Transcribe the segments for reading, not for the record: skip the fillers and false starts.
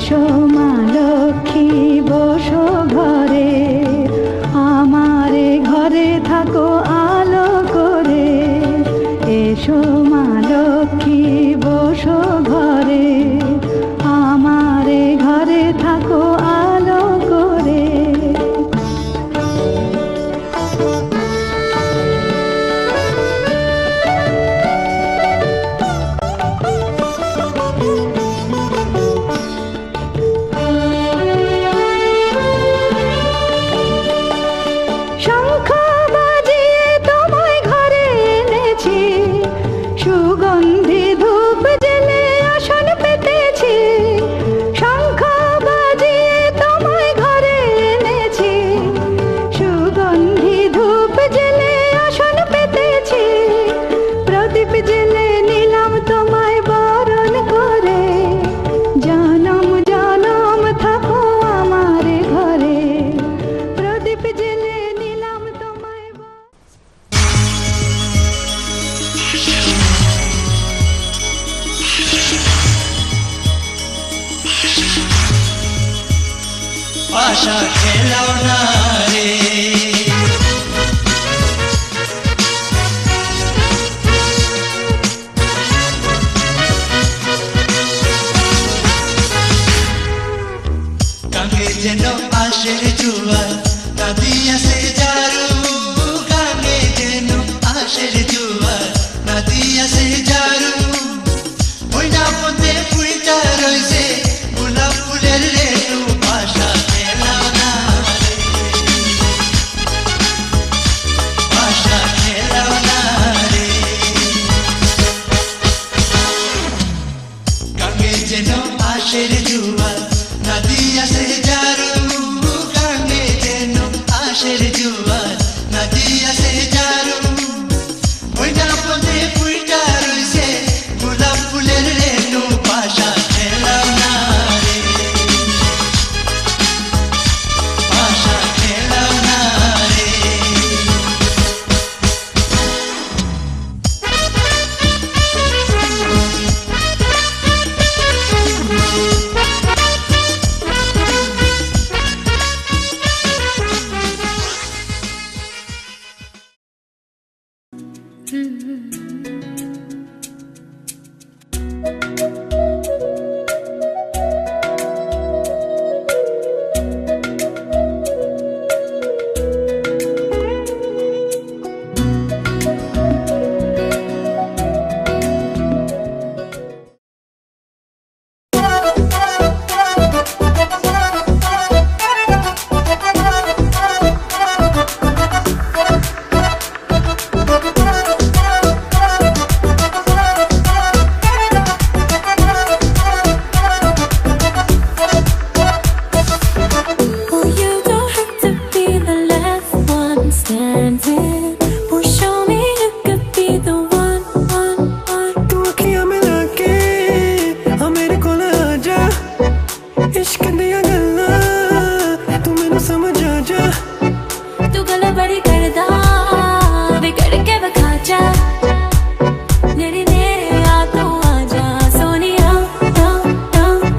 এসো মা লক্ষ্মী বসো ঘরে, আমারে ঘরে থাকো আলো করে। এসো মা লক্ষ্মী বসো ঘরে, আমারে ঘরে থাকো আলো করে। শঙ্খ বাজিয়ে তোমায় ঘরে এনেছি, সুগন্ধি ধূপ জেলে আসন পেতেছি। শঙ্খ বাজিয়ে তোমায় ঘরে এনেছি, সুগন্ধি ধূপ জেলে আসন পেতেছি। প্রদীপ জেলে নিলাম তোমায় বরণ করে, জনম জনম থাকো আমার ঘরে। প্রদীপ জেলে নিলাম তোমায় আশা খেলাও না রে, গাঙ্গে যেন আশের জুয়ার, নদী আসে জারু। গাঙ্গে যেন আশের জুয়ার, নদী আসে জারু। ওই না পথে ফুলটা রয়েছে গোলাপ ফুলের রেণু। আশা খেলাও না রে, আশা খেলাও না রে। গাঙ্গে যেন আশের জুয়ার, নদী আসে জারু। গাঙ্গে যেন আশের জুয়ার, নদী আসে জারু। ওই না পথে ফুলটা রয়েছে গোলাপ ফুলের রেণু। আশা খেলাও না রে, আশা খেলাও না রে।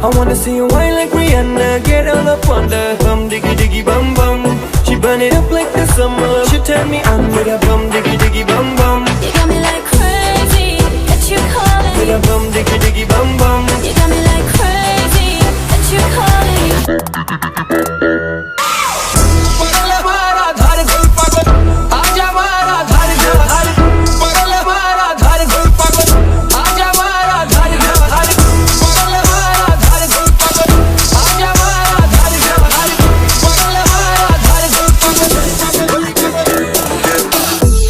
I wanna see you whine like Rihanna, get all up on the bum diggy diggy bum bum. She burn it up like the summer. She turn me on with a bum diggy diggy bum bum. You got me like crazy, that you calling. With a bum diggy diggy bum bum. You got me like crazy, that you calling. पगल हमारा धार गुल पागल, आजा हमारा धार धार। पगल हमारा धार गुल पागल, आजा हमारा धार धार। पगल हमारा धार गुल पागल, आजा हमारा धार धार। पगल हमारा धार गुल पागल।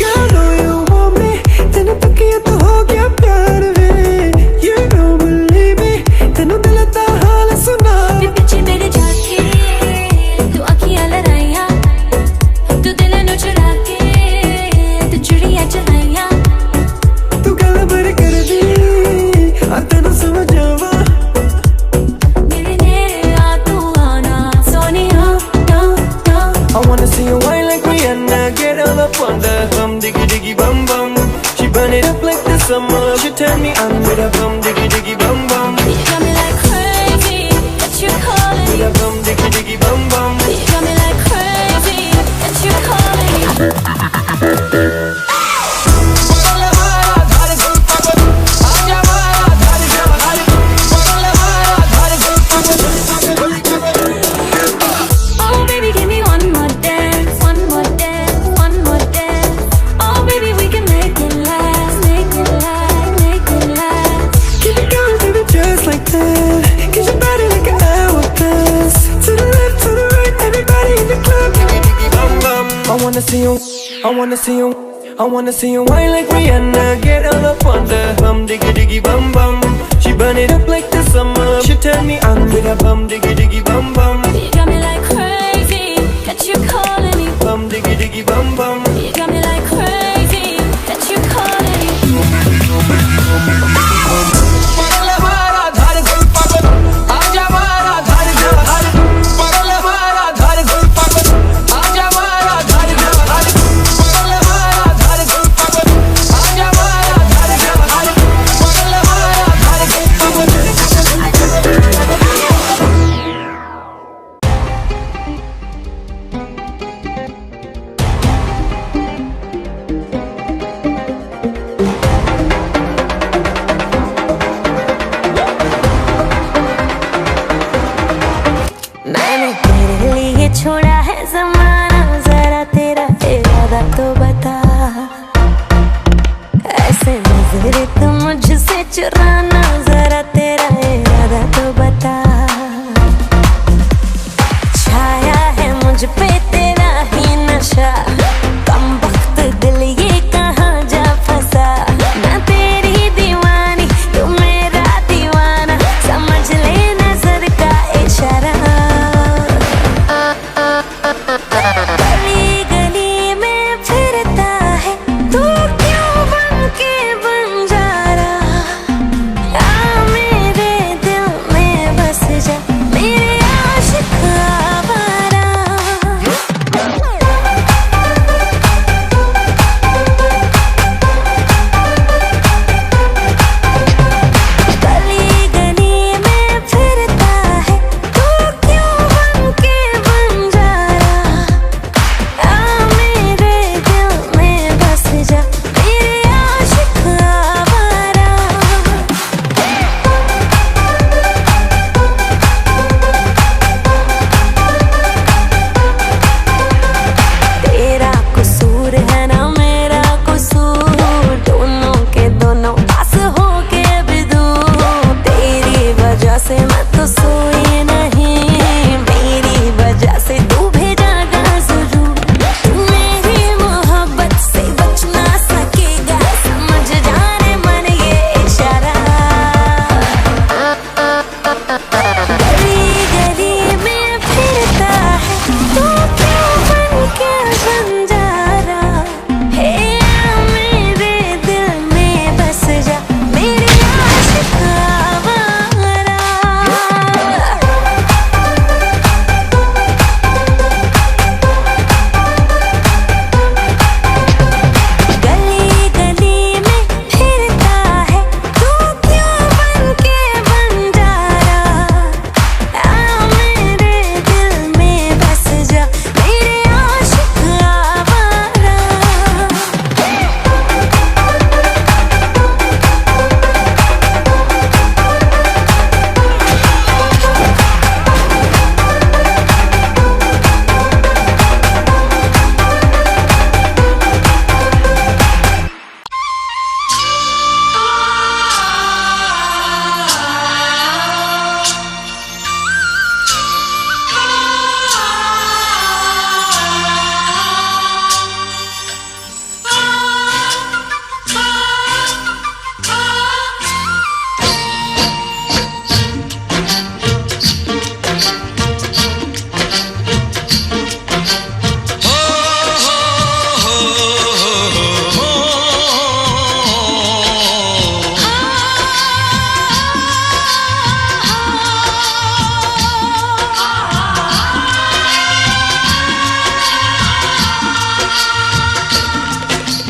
Girl, know you want me, तेने तकिया तो हो गया प्यार वे। it, 'cause you're body like an hourglass. To the left, to the right, everybody in the club. Bum bum. I wanna see you, I wanna see you, I wanna see you whine like Rihanna. Get all up on the bum diggy diggy bum bum. She burn it up like the summer. She turn me on with a bum diggy diggy bum bum. You got me like crazy, got you calling me. Bum diggy diggy bum bum. You got me like crazy, got you calling me. पगल हमारा धर गई पागल, आजा हमारा धर धर। पगल हमारा धर गई पागल, आजा हमारा धर धर। पगल हमारा धर गई पागल, आजा हमारा धर धर। पगल हमारा धर गई पागल। मैंने तेरे लिए छोड़ा है ज़माना, जरा तेरा इरादा तो बता। ऐसे नजरे तुम मुझसे चुराना, जरा तेरा इरादा तो बता। छाया है मुझ पे तेरा ही नशा, कम वक्त दिल ये कहाँ जा फंसा। मैं तेरी दीवानी, तू मेरा दीवाना, समझ ले नजर का इशारा। गली गली में फिरता है तू, क्यों बन के बंजारा। आ मेरे दिल में बस जा, मेरे आशिक आवारा। गली गली में फिरता है तू, क्यों बन के बंजारा। आ मेरे दिल में बस जा, मेरे आशिक आवारा। तेरा कसूर है ना मेरा कसूर, दोनों के दोनों पास हो के भी दूर। तेरी वजह से मैं तो सोई नहीं, मेरी वजह से तू भेजा जरूर। तू मेरी मोहब्बत से बच ना सकेगा, समझ जाने मन ये इशारा। गली गली में फिरता है तू, क्यों बन के बंजारा। हे आ मेरे दिल में बस जा, मेरे आशिक आवारा। गली गली में फिरता है तू, क्यों बन के बंजारा। आ मेरे दिल में बस जा, मेरे आशिक आवारा।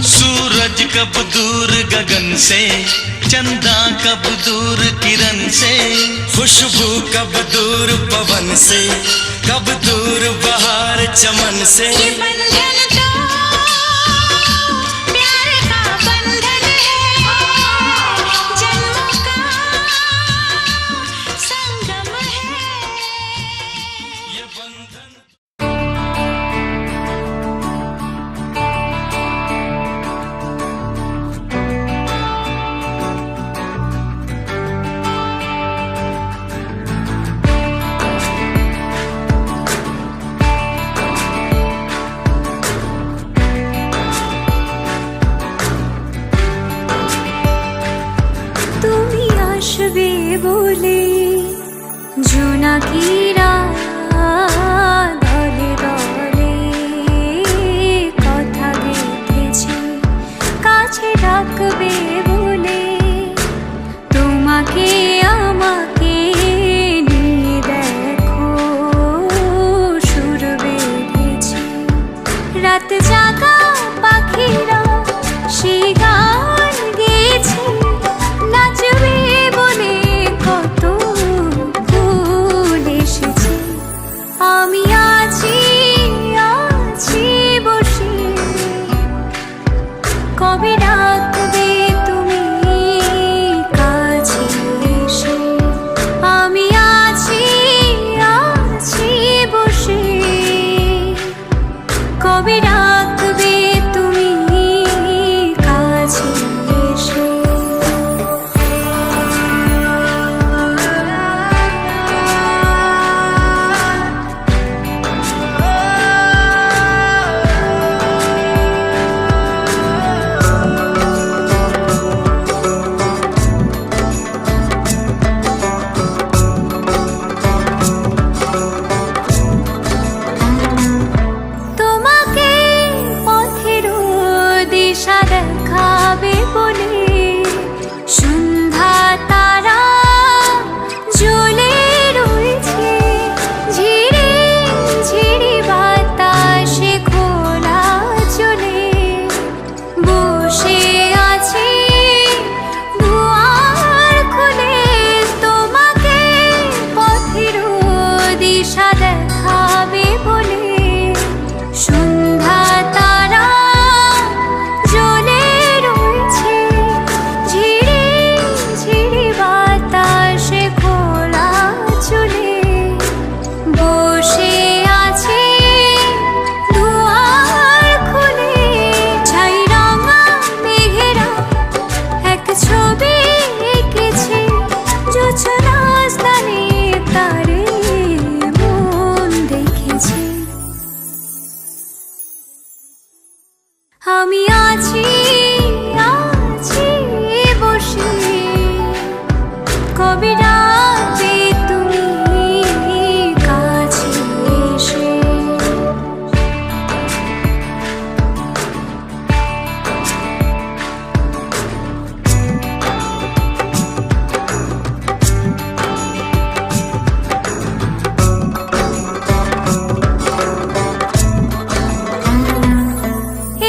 सूरज कब दूर गगन से, चंदा कब दूर किरण से। खुशबू कब दूर पवन से, कब दूर बहार चमन से। ये बंधन तो प्यार का बंधन है, जन्मों का संगम है। ये बंधन জোনাকিরা দলে দলে কথা গেঁথেছে কাছে ডাকবে বলে, তোমাকে আমাকে নিয়ে দেখো সুর বেঁধেছে। রাত জাগা পাখিরা সেই গান গেয়েছে, নাচবে বলে কত ফুল এসেছে। আমি আছি আছি বসে, কবে ডাকবে তুমি কাছে এসে। আমি আছি আছি বসে, কবে ডাকবে তুমি কাছে এসে। তোমাকে পথের দিশা দেখাবে বলে, সন্ধ্যা তারা জ্বলে রয়েছে। ঝিরি ঝিরি বাতাসে খোলা চলে বসে আছে দুয়ার খুলে। তোমাকে পথের দিশা দেখাবে বলে, সন্ধ্যা তারা জ্বলে রয়েছে। ঝিরি ঝিরি বাতাসে খোলা চলে বসে আছে দুয়ার খুলে। ছাই রাঙা মেঘেরা এক ছবি এঁকেছে, জোছনা স্থানে তারে মন দেখেছে। আমি আছি আছি বসে, কবে ডাকবে তুমি কাছে এসে।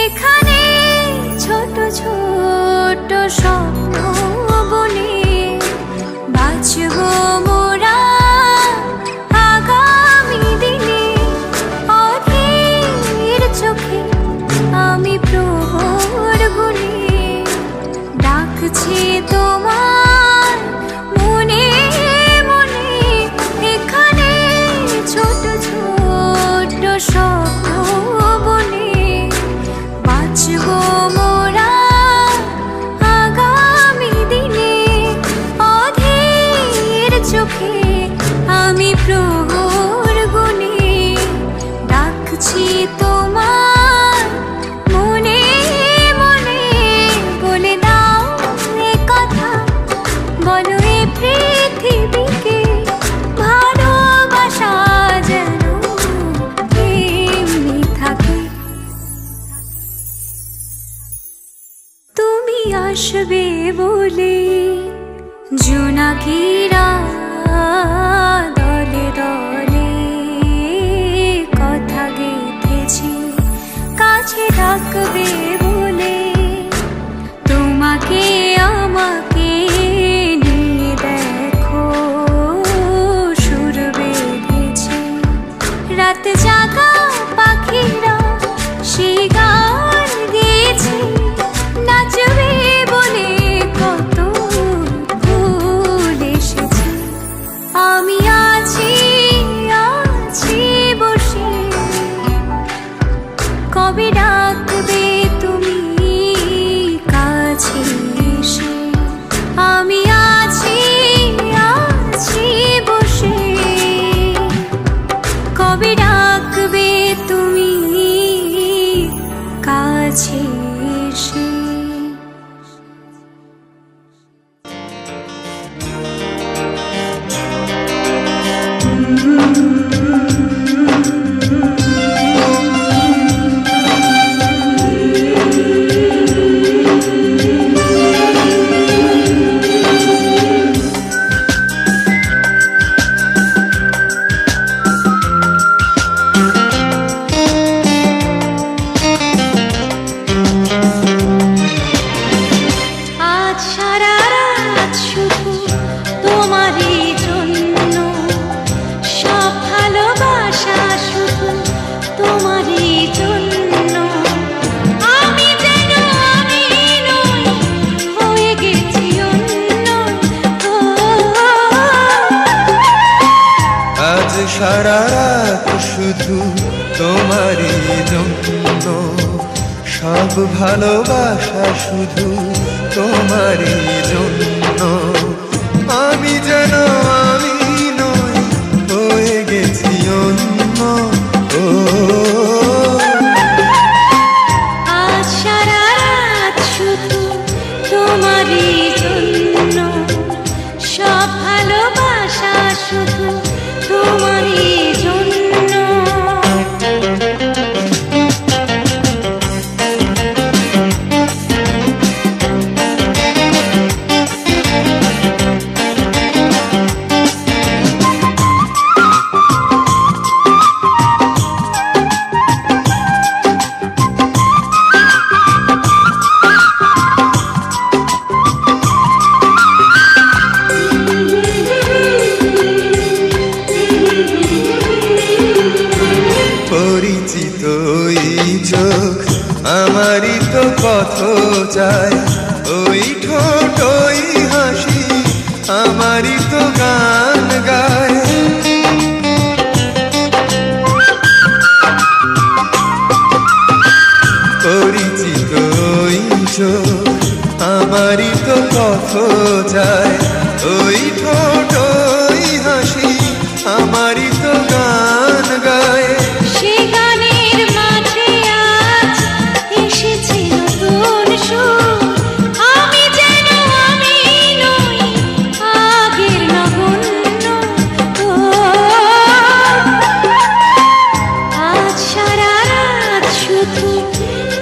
এখানে ছোট ছোট স্বপ্ন বনে বাঁচব মোরা আগামী দিনে। অধীর চোখে আমি প্রহর গুনে ডাকছি তোমার মনে মনে। এখানে ছোট ছোট স্বপ্ন বনে বাঁচব মোরা আগামী দিনে। অধীর চোখে আমি প্রহর গুনে ডাকছি তোমার মনে মনে। বলে দাও এ কথা, বলো এ পৃথিবীকে, ভালোবাসা যেন এমনি থাকে। তুমি আসবে বলে জোনাকিরা দলে দলে কথা গেঁথেছে আজ সারা রাত শুধু তোমারই জন্য, সব ভালোবাসা শুধু তোমারই জন্য। আমি যেন আমি নই, হয়ে গেছি অন্য। ও, আজ সারা রাত শুধু তোমারই জন্য, সব ভালোবাসা শুধু তোমারই জন্য। আমি যেন আমি নই, হয়ে গেছি অন্য। ও আজ সারা রাত শুধু তোমারই জন্য, সব ভালোবাসা শুধু তোমারই জন্য। পরিচিত এই চোখ আমারই তো পথ চায়, ওই ঠোঁট ওই হাসি আমারই তো গান গায়। পরিচিত ওই চোখ আমারই তো পথ চায়, ওই ঠোঁট ওই হাসি আমারই তো গান গায়। সে গানের মাঝে আজ এসেছে নতুন সুর। আমি যেন আমি নই, আগের নগণ্য। ও, আজ সারা রাত শুধু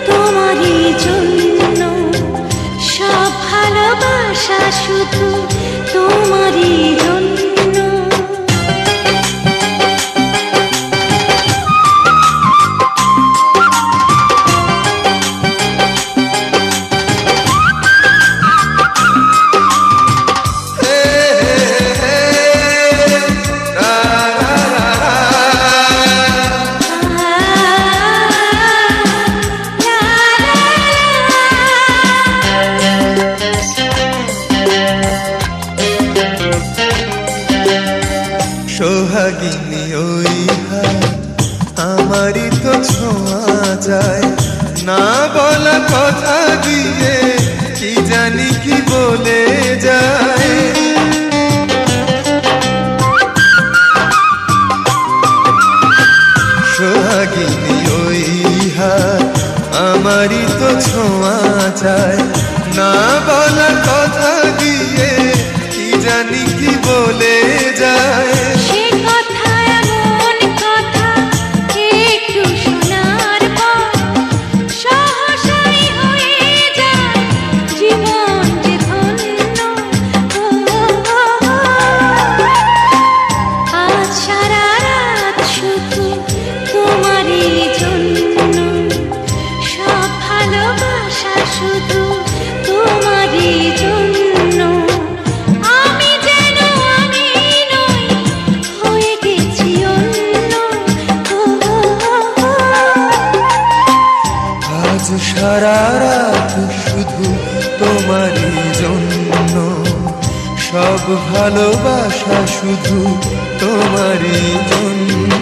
তোমারই জন্য, সব ভালোবাসা শুধু তোমারই জন্য। সোহাগিনী ওই হাত আমারই তো ছোঁয়া যায়, না বলা কথা দিয়ে কি জানি কি বলে যায়। সোহাগিনী ওই হাত আমারই তো ছোঁয়া যায়, না বলা কথা দিয়ে কি জানি কি বলে যায়। সে কথা এমন কথা একটু শোনার পর সহসাই হয়ে যায় জীবন যে ধন্য। আজ সারা রাত শুধু তোমারই জন্য, সব ভালোবাসা শুধু তোমারই জন্য। আমি যেন আমি নই, হয়ে গেছি অন্য। আজ সারা রাত শুধু তোমারই জন্য, সব ভালোবাসা শুধু তোমারই জন্য।